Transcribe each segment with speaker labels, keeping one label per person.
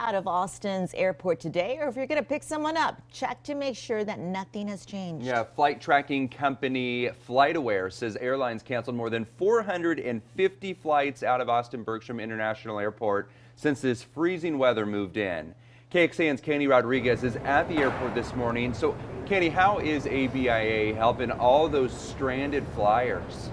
Speaker 1: out of Austin's airport today, or if you're going to pick someone up, check to make sure that nothing has changed.
Speaker 2: Yeah, flight tracking company FlightAware says airlines canceled more than 450 flights out of Austin-Bergstrom International Airport since this freezing weather moved in. KXAN's Candy Rodriguez is at the airport this morning. So, Candy, how is ABIA helping all those stranded flyers?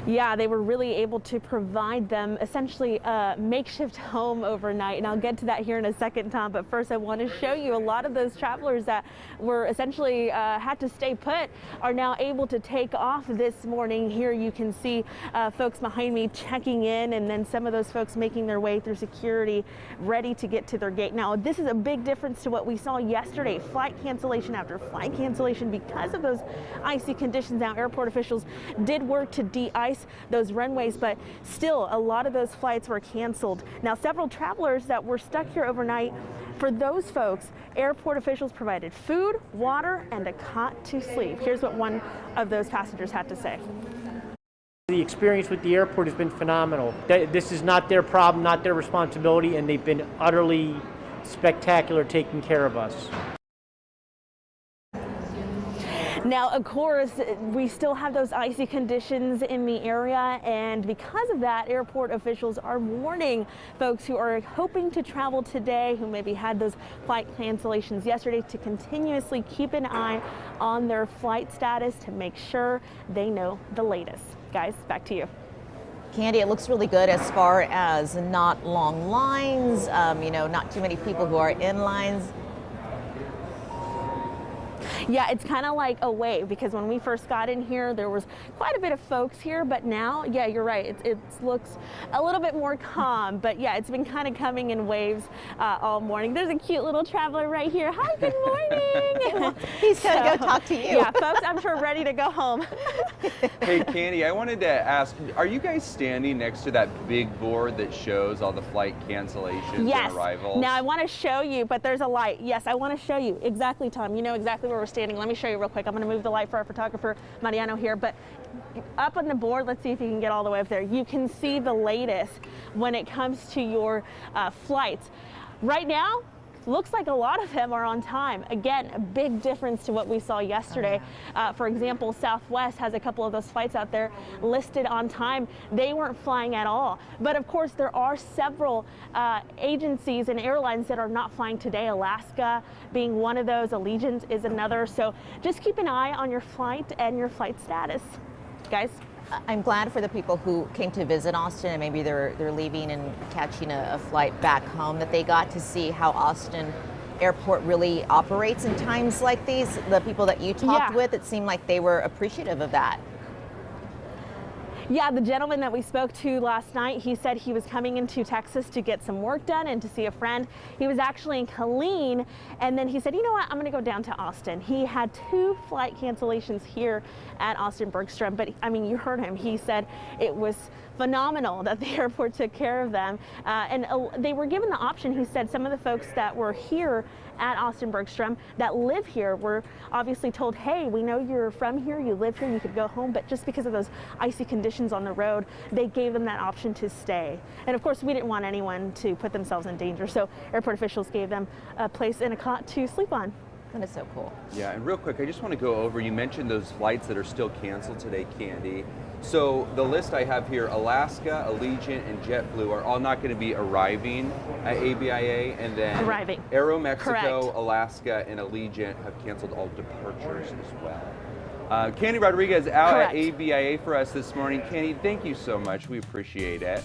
Speaker 3: Yeah, they were really able to provide them essentially a makeshift home overnight, and I'll get to that here in a second, Tom. But first, I want to show you a lot of those travelers that were essentially had to stay put are now able to take off this morning. Here you can see folks behind me checking in, and then some of those folks making their way through security, ready to get to their gate. Now, this is a big difference to what we saw yesterday. Flight cancellation after flight cancellation because of those icy conditions. Now, airport officials did work to de-ice those runways, but still a lot of those flights were canceled. Now, several travelers that were stuck here overnight, for those folks, airport officials provided food, water, and a cot to sleep. Here's what one of those passengers had to say.
Speaker 4: The experience with the airport has been phenomenal. This is not their problem, not their responsibility, and they've been utterly spectacular taking care of us.
Speaker 3: Now, of course, we still have those icy conditions in the area, and because of that, airport officials are warning folks who are hoping to travel today, who maybe had those flight cancellations yesterday, to continuously keep an eye on their flight status to make sure they know the latest. Guys, back to you.
Speaker 1: Candy, it looks really good as far as not long lines, not too many people who are in lines.
Speaker 3: Yeah, it's kind of like a wave, because when we first got in here, there was quite a bit of folks here, but now, yeah, you're right. It looks a little bit more calm, but yeah, it's been kind of coming in waves all morning. There's a cute little traveler right here. Hi, good morning.
Speaker 1: He's going to go talk to you.
Speaker 3: Yeah, folks, I'm sure ready to go home.
Speaker 2: Hey, Candy, I wanted to ask, are you guys standing next to that big board that shows all the flight cancellations and arrivals?
Speaker 3: Now I want to show you, but there's a light. Yes, I want to show you. Exactly, Tom. You know exactly where we're standing. Let me show you real quick. I'm going to move the light for our photographer, Mariano, here. But up on the board, let's see if you can get all the way up there. You can see the latest when it comes to your flights. Right now, looks like a lot of them are on time. Again, a big difference to what we saw yesterday. For example, Southwest has a couple of those flights out there listed on time. They weren't flying at all. But of course, there are several agencies and airlines that are not flying today. Alaska being one of those, Allegiant is another. So just keep an eye on your flight and your flight status. Guys?
Speaker 1: I'm glad for the people who came to visit Austin and maybe they're leaving and catching a flight back home, that they got to see how Austin Airport really operates in times like these. The people that you talked with, it seemed like they were appreciative of that.
Speaker 3: Yeah, the gentleman that we spoke to last night, he said he was coming into Texas to get some work done and to see a friend. He was actually in Killeen, and then he said, you know what, I'm going to go down to Austin. He had 2 flight cancellations here at Austin-Bergstrom, but I mean, you heard him. He said it was phenomenal that the airport took care of them, and they were given the option. He said some of the folks that were here at Austin-Bergstrom that live here were obviously told, hey, we know you're from here, you live here, you could go home, but just because of those icy conditions on the road, they gave them that option to stay. And of course, we didn't want anyone to put themselves in danger, so airport officials gave them a place and a cot to sleep on.
Speaker 1: That is so cool.
Speaker 2: Yeah, and real quick, I just want to go over, you mentioned those flights that are still canceled today, Candy. So the list I have here, Alaska, Allegiant, and JetBlue are all not going to be arriving at ABIA, and then Aeromexico,
Speaker 3: Correct.
Speaker 2: Alaska, and Allegiant have canceled all departures as well. Candy Rodriguez out at ABIA for us this morning. Candy, thank you so much. We appreciate it.